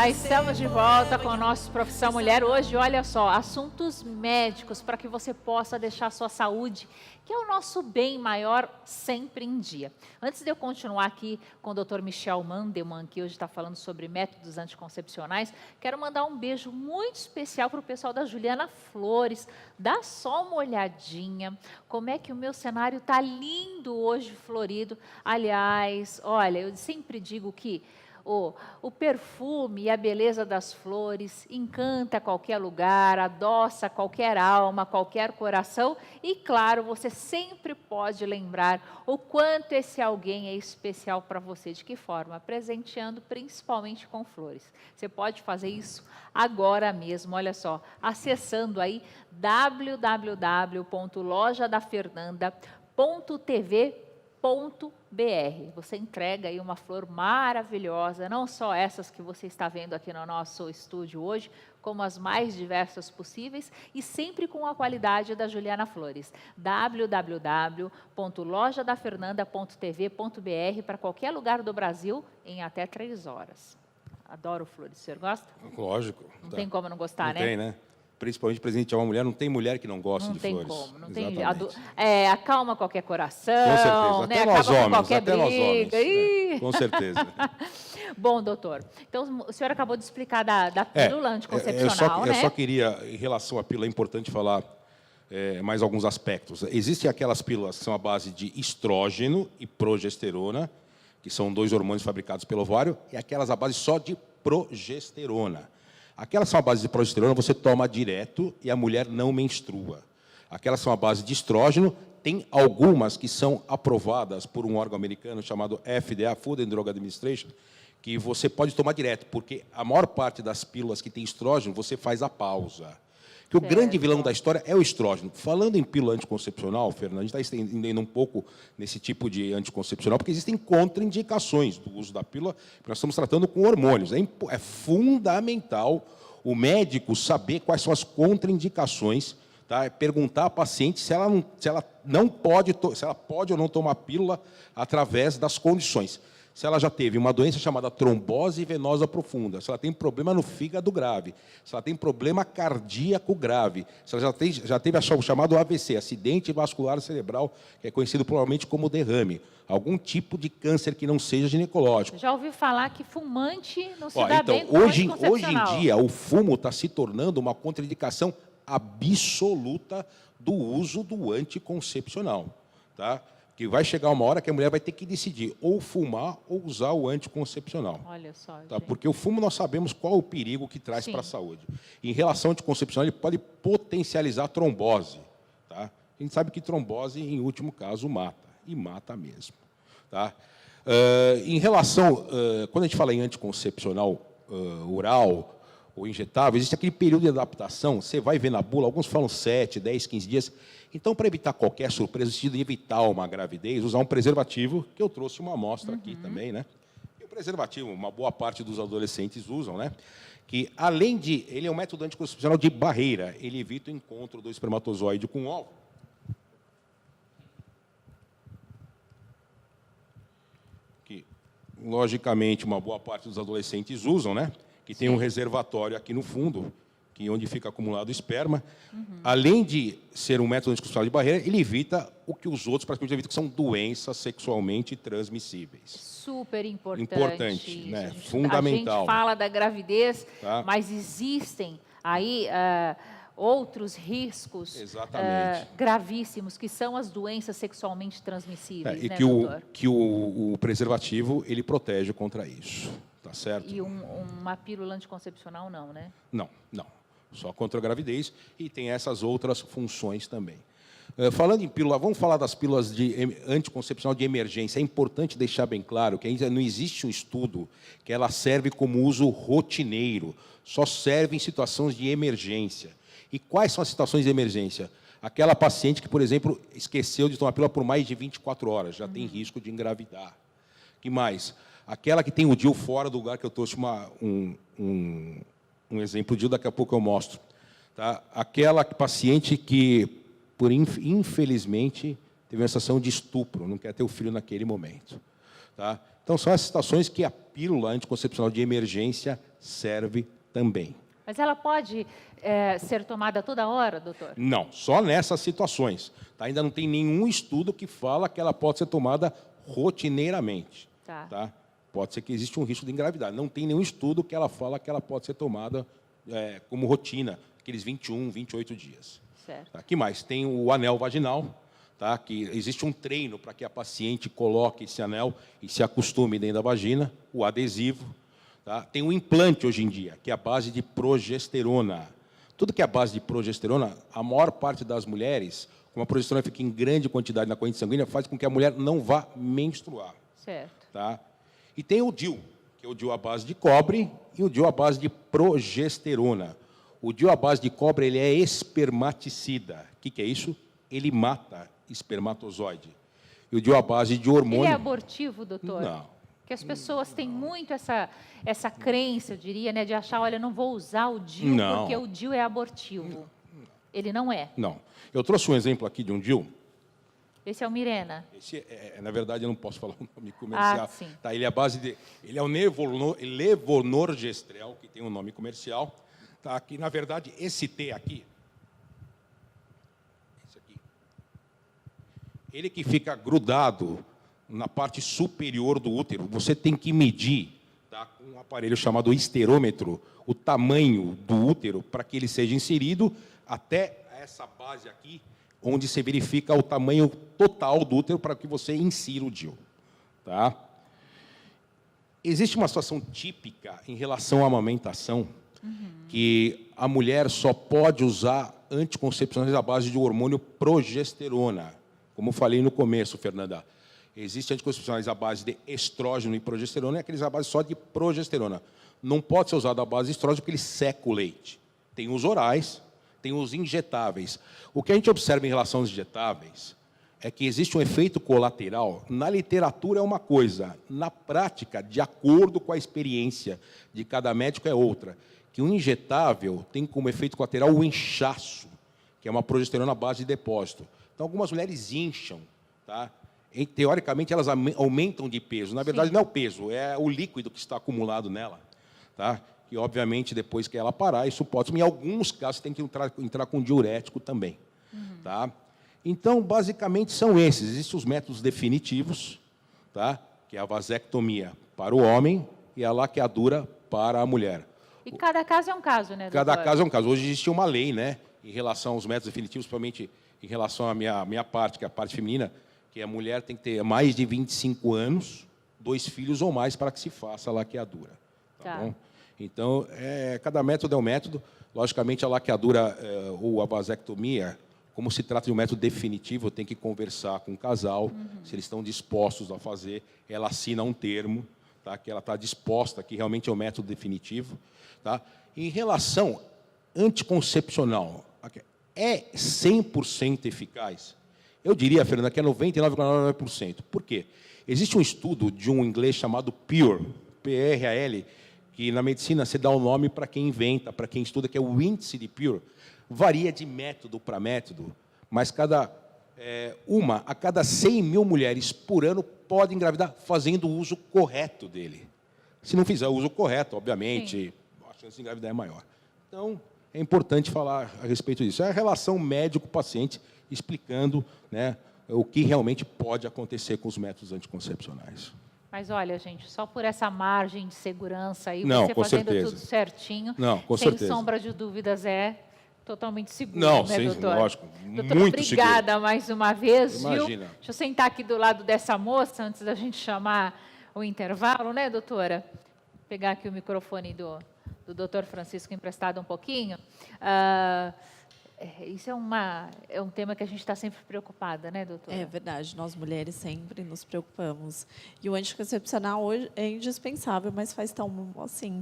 Já estamos de volta com o nosso Profissão Mulher. Hoje, olha só, assuntos médicos para que você possa deixar a sua saúde, que é o nosso bem maior, sempre em dia. Antes de eu continuar aqui com o Dr. Michel Mandelmann, que hoje está falando sobre métodos anticoncepcionais, quero mandar um beijo muito especial para o pessoal da Juliana Flores. Dá só uma olhadinha como é que o meu cenário está lindo hoje, florido. Aliás, olha, eu sempre digo que o perfume e a beleza das flores encanta qualquer lugar, adoça qualquer alma, qualquer coração. E, claro, você sempre pode lembrar o quanto esse alguém é especial para você. De que forma? Presenteando principalmente com flores. Você pode fazer isso agora mesmo, olha só, acessando aí www.lojadafernanda.tv.br. Você entrega aí uma flor maravilhosa, não só essas que você está vendo aqui no nosso estúdio hoje, como as mais diversas possíveis e sempre com a qualidade da Juliana Flores. www.lojadafernanda.tv.br para qualquer lugar do Brasil em até 3 horas. Adoro flores. O senhor gosta? Lógico. Não tem como não gostar, não né? Tem, né? Principalmente presentear uma mulher, não tem mulher que não goste de flores. Não tem como, não Exatamente. tem. Acalma qualquer coração, Com certeza, né? até nós Acaba com homens, qualquer até nós homens. briga. Com certeza. Bom, doutor, então o senhor acabou de explicar da pílula anticoncepcional, eu né? só queria, em relação à pílula, é importante falar mais alguns aspectos. Existem aquelas pílulas que são à base de estrógeno e progesterona, que são 2 hormônios fabricados pelo ovário, e aquelas à base só de progesterona. Aquelas são à base de progesterona, você toma direto e a mulher não menstrua. Aquelas são à base de estrógeno, tem algumas que são aprovadas por um órgão americano chamado FDA, Food and Drug Administration, que você pode tomar direto, porque a maior parte das pílulas que tem estrógeno, você faz a pausa. Que o grande vilão da história é o estrógeno. Falando em pílula anticoncepcional, Fernando, a gente está estendendo um pouco nesse tipo de anticoncepcional, porque existem contraindicações do uso da pílula, que nós estamos tratando com hormônios. É fundamental o médico saber quais são as contraindicações, tá? Perguntar à paciente se ela pode ou não tomar pílula através das condições. Se ela já teve uma doença chamada trombose venosa profunda, se ela tem problema no fígado grave, se ela tem problema cardíaco grave, se ela já teve o chamado AVC, acidente vascular cerebral, que é conhecido provavelmente como derrame, algum tipo de câncer que não seja ginecológico. Já ouvi falar que fumante não se dá bem com hoje em anticoncepcional. dia, o fumo está se tornando uma contraindicação absoluta do uso do anticoncepcional, tá? Que vai chegar uma hora que a mulher vai ter que decidir ou fumar ou usar o anticoncepcional. Olha só, tá? Porque o fumo nós sabemos qual é o perigo que traz para a saúde. Em relação ao anticoncepcional, ele pode potencializar a trombose. Tá? A gente sabe que trombose, em último caso, mata. E mata mesmo. Tá? Em relação, quando a gente fala em anticoncepcional oral ou injetável, existe aquele período de adaptação, você vai ver na bula, alguns falam 7, 10, 15 dias. Então, para evitar qualquer surpresa, no sentido de evitar uma gravidez, usar um preservativo, que eu trouxe uma amostra aqui também, né? E o preservativo, uma boa parte dos adolescentes usam, né? Que, além de... Ele é um método anticoncepcional de barreira, ele evita o encontro do espermatozoide com o óvulo. Que, logicamente, uma boa parte dos adolescentes usam, né? Que tem um reservatório aqui no fundo, que onde fica acumulado o esperma. Além de ser um método anticoncepcional de barreira, ele evita o que os outros praticamente evitam, que são doenças sexualmente transmissíveis. Super importante. Importante, né? Fundamental. A gente fala da gravidez, tá? mas existem aí outros riscos gravíssimos, que são as doenças sexualmente transmissíveis, e né, que o preservativo ele protege contra isso. Tá certo? E uma pílula anticoncepcional não, né? Não. Só contra a gravidez e tem essas outras funções também. Falando em pílula, vamos falar das pílulas anticoncepcional de emergência. É importante deixar bem claro que ainda não existe um estudo que ela serve como uso rotineiro. Só serve em situações de emergência. E quais são as situações de emergência? Aquela paciente que, por exemplo, esqueceu de tomar pílula por mais de 24 horas, já tem risco de engravidar. Que mais? Aquela que tem o DIU fora do lugar, que eu trouxe um exemplo de daqui a pouco eu mostro. Tá? Aquela paciente que, infelizmente, teve uma situação de estupro, não quer ter o filho naquele momento. Tá? Então, são as situações que a pílula anticoncepcional de emergência serve também. Mas ela pode ser tomada toda hora, doutor? Não, só nessas situações. Tá? Ainda não tem nenhum estudo que fala que ela pode ser tomada rotineiramente. Tá? Pode ser que exista um risco de engravidar. Não tem nenhum estudo que ela fala que ela pode ser tomada como rotina, aqueles 21, 28 dias. Certo. Tá? Que mais? Tem o anel vaginal, tá? Que existe um treino para que a paciente coloque esse anel e se acostume dentro da vagina, o adesivo. Tá? Tem o implante hoje em dia, que é a base de progesterona. Tudo que é a base de progesterona, a maior parte das mulheres, como a progesterona fica em grande quantidade na corrente sanguínea, faz com que a mulher não vá menstruar. Certo. Tá? E tem o DIU, que é o DIU à base de cobre e o DIU à base de progesterona. O DIU à base de cobre ele é espermaticida. O que é isso? Ele mata espermatozoide. E o DIU à base de hormônio... Ele é abortivo, doutor? Não. Porque as pessoas têm muito essa crença, eu diria, né, de achar, olha, não vou usar o DIU porque o DIU é abortivo. Ele não é. Não. Eu trouxe um exemplo aqui de um DIU. Esse é o Mirena. Esse na verdade, eu não posso falar o nome comercial. Sim. Tá, ele é a base de... Ele é o levonorgestrel, que tem um nome comercial. Tá, que, na verdade, esse T aqui... Esse aqui. Ele que fica grudado na parte superior do útero. Você tem que medir, tá, com um aparelho chamado esterômetro, o tamanho do útero para que ele seja inserido até essa base aqui, onde se verifica o tamanho total do útero para que você insira o DIU. Tá? Existe uma situação típica em relação à amamentação, que a mulher só pode usar anticoncepcionais à base de hormônio progesterona. Como eu falei no começo, Fernanda, existem anticoncepcionais à base de estrógeno e progesterona, e aqueles à base só de progesterona. Não pode ser usado à base de estrógeno porque ele seca o leite. Tem os orais, tem os injetáveis. O que a gente observa em relação aos injetáveis é que existe um efeito colateral. Na literatura é uma coisa, na prática, de acordo com a experiência de cada médico, é outra. Que o injetável tem como efeito colateral o inchaço, que é uma progesterona à base de depósito. Então, algumas mulheres incham, tá? E, teoricamente, elas aumentam de peso. Na verdade, não é o peso, é o líquido que está acumulado nela. Tá? E, obviamente, depois que ela parar, isso pode... Em alguns casos, tem que entrar com diurético também. Tá? Então, basicamente, são esses. Existem os métodos definitivos, tá? Que é a vasectomia para o homem e a laqueadura para a mulher. E cada caso é um caso, né, doutor? Cada caso é um caso. Hoje existe uma lei, né, em relação aos métodos definitivos, principalmente em relação à minha parte, que é a parte feminina, que a mulher tem que ter mais de 25 anos, 2 filhos ou mais para que se faça a laqueadura. Tá bom? Então, cada método é um método. Logicamente, a laqueadura ou a vasectomia, como se trata de um método definitivo, tem que conversar com o casal, se eles estão dispostos a fazer. Ela assina um termo, tá, que ela está disposta, que realmente é o método definitivo. Tá? Em relação anticoncepcional, é 100% eficaz? Eu diria, Fernanda, que é 99,9%. Por quê? Existe um estudo de um inglês chamado PURE, P-R-A-L, que na medicina se dá o nome para quem inventa, para quem estuda, que é o índice de PURE. Varia de método para método, mas uma a cada 100 mil mulheres por ano pode engravidar fazendo o uso correto dele. Se não fizer o uso correto, obviamente, a chance de engravidar é maior. Então, é importante falar a respeito disso. É a relação médico-paciente explicando, né, o que realmente pode acontecer com os métodos anticoncepcionais. Mas olha, gente, só por essa margem de segurança aí, não, você com fazendo certeza. tudo certinho, não, com sem certeza. sombra de dúvidas, é totalmente seguro, não, né, sim, doutor? Lógico, doutor, muito obrigada seguro. mais uma vez, Imagina. viu? Deixa eu sentar aqui do lado dessa moça, antes da gente chamar o intervalo, né, doutora? Vou pegar aqui o microfone do doutor Francisco emprestado um pouquinho. Isso é um tema que a gente está sempre preocupada, né, doutora? É verdade, nós mulheres sempre nos preocupamos. E o anticoncepcional hoje é indispensável, mas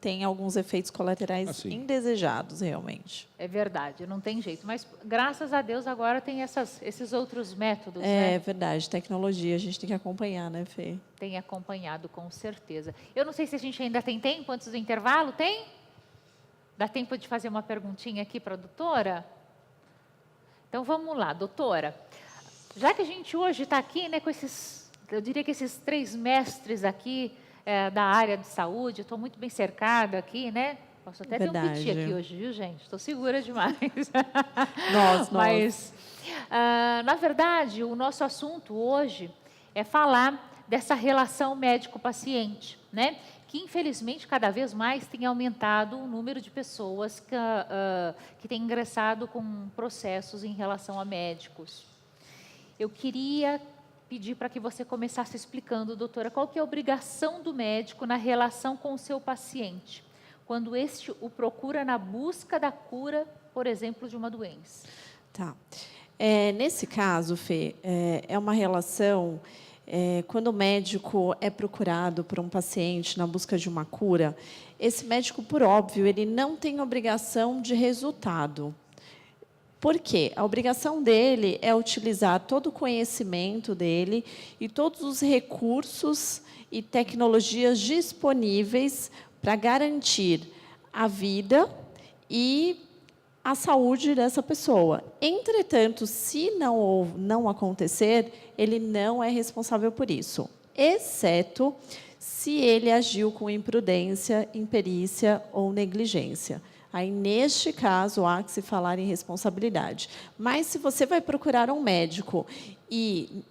tem alguns efeitos colaterais indesejados, realmente. É verdade, não tem jeito. Mas, graças a Deus, agora tem esses outros métodos, né? É verdade, tecnologia, a gente tem que acompanhar, né, Fê? Tem acompanhado, com certeza. Eu não sei se a gente ainda tem tempo antes do intervalo, tem? Dá tempo de fazer uma perguntinha aqui para a doutora? Então, vamos lá, doutora. Já que a gente hoje está aqui, né, com eu diria que esses 3 mestres aqui da área de saúde, estou muito bem cercada aqui, né? Posso até ter um Verdade. piti aqui hoje, viu, gente? Estou segura demais. Nós. Mas, na verdade, o nosso assunto hoje é falar dessa relação médico-paciente, né? Que, infelizmente, cada vez mais tem aumentado o número de pessoas que têm ingressado com processos em relação a médicos. Eu queria pedir para que você começasse explicando, doutora, qual que é a obrigação do médico na relação com o seu paciente, quando este o procura na busca da cura, por exemplo, de uma doença. Tá. Nesse caso, Fê, é uma relação... quando o médico é procurado por um paciente na busca de uma cura, esse médico, por óbvio, ele não tem obrigação de resultado. Por quê? A obrigação dele é utilizar todo o conhecimento dele e todos os recursos e tecnologias disponíveis para garantir a vida e a saúde dessa pessoa. Entretanto, se não acontecer, ele não é responsável por isso, exceto se ele agiu com imprudência, imperícia ou negligência. Aí, neste caso, há que se falar em responsabilidade. Mas, se você vai procurar um médico e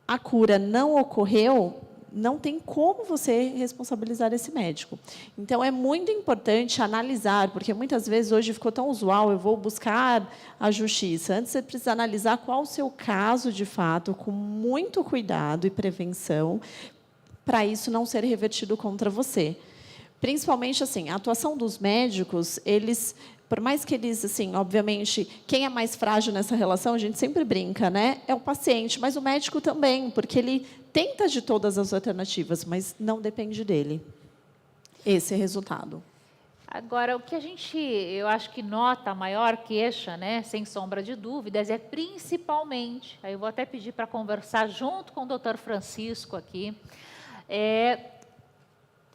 a cura não ocorreu, não tem como você responsabilizar esse médico. Então, é muito importante analisar, porque muitas vezes hoje ficou tão usual, eu vou buscar a justiça. Antes, você precisa analisar qual o seu caso de fato, com muito cuidado e prevenção, para isso não ser revertido contra você. Principalmente, assim, a atuação dos médicos, eles... Por mais que eles, assim, obviamente, quem é mais frágil nessa relação, a gente sempre brinca, né? É o paciente, mas o médico também, porque ele tenta de todas as alternativas, mas não depende dele. Esse é o resultado. Agora, o que eu acho que nota a maior queixa, né, sem sombra de dúvidas, é principalmente, aí eu vou até pedir para conversar junto com o doutor Francisco aqui,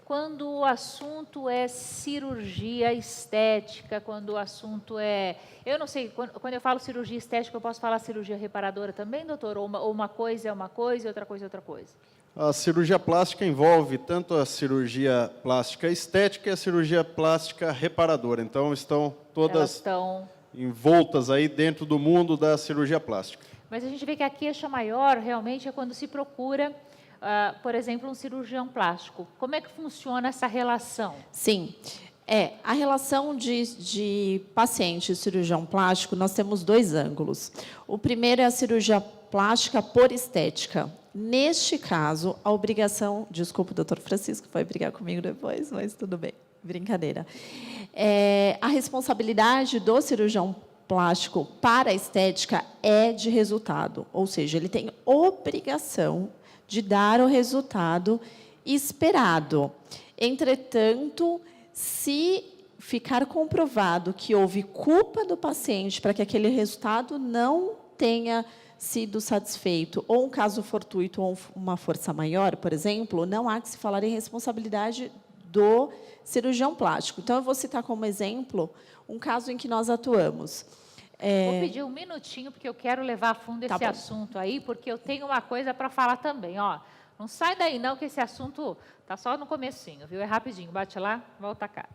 quando o assunto é cirurgia estética, quando o assunto é... Eu não sei, quando eu falo cirurgia estética, eu posso falar cirurgia reparadora também, doutor? Ou uma coisa é uma coisa e outra coisa é outra coisa? A cirurgia plástica envolve tanto a cirurgia plástica estética e a cirurgia plástica reparadora. Então, estão todas envoltas aí dentro do mundo da cirurgia plástica. Mas a gente vê que a queixa maior, realmente, é quando se procura... por exemplo, um cirurgião plástico. Como é que funciona essa relação? Sim. A relação de paciente e cirurgião plástico, nós temos dois ângulos. O primeiro é a cirurgia plástica por estética. Neste caso, a obrigação... Desculpa, o doutor Francisco vai brigar comigo depois, mas tudo bem, brincadeira. A responsabilidade do cirurgião plástico para a estética é de resultado, ou seja, ele tem obrigação de dar o resultado esperado. Entretanto, se ficar comprovado que houve culpa do paciente para que aquele resultado não tenha sido satisfeito, ou um caso fortuito ou uma força maior, por exemplo, não há que se falar em responsabilidade do cirurgião plástico. Então, eu vou citar como exemplo um caso em que nós atuamos. Vou pedir um minutinho, porque eu quero levar a fundo esse assunto aí, porque eu tenho uma coisa para falar também. Ó, não sai daí, não, que esse assunto está só no comecinho, viu? É rapidinho. Bate lá, volta cá.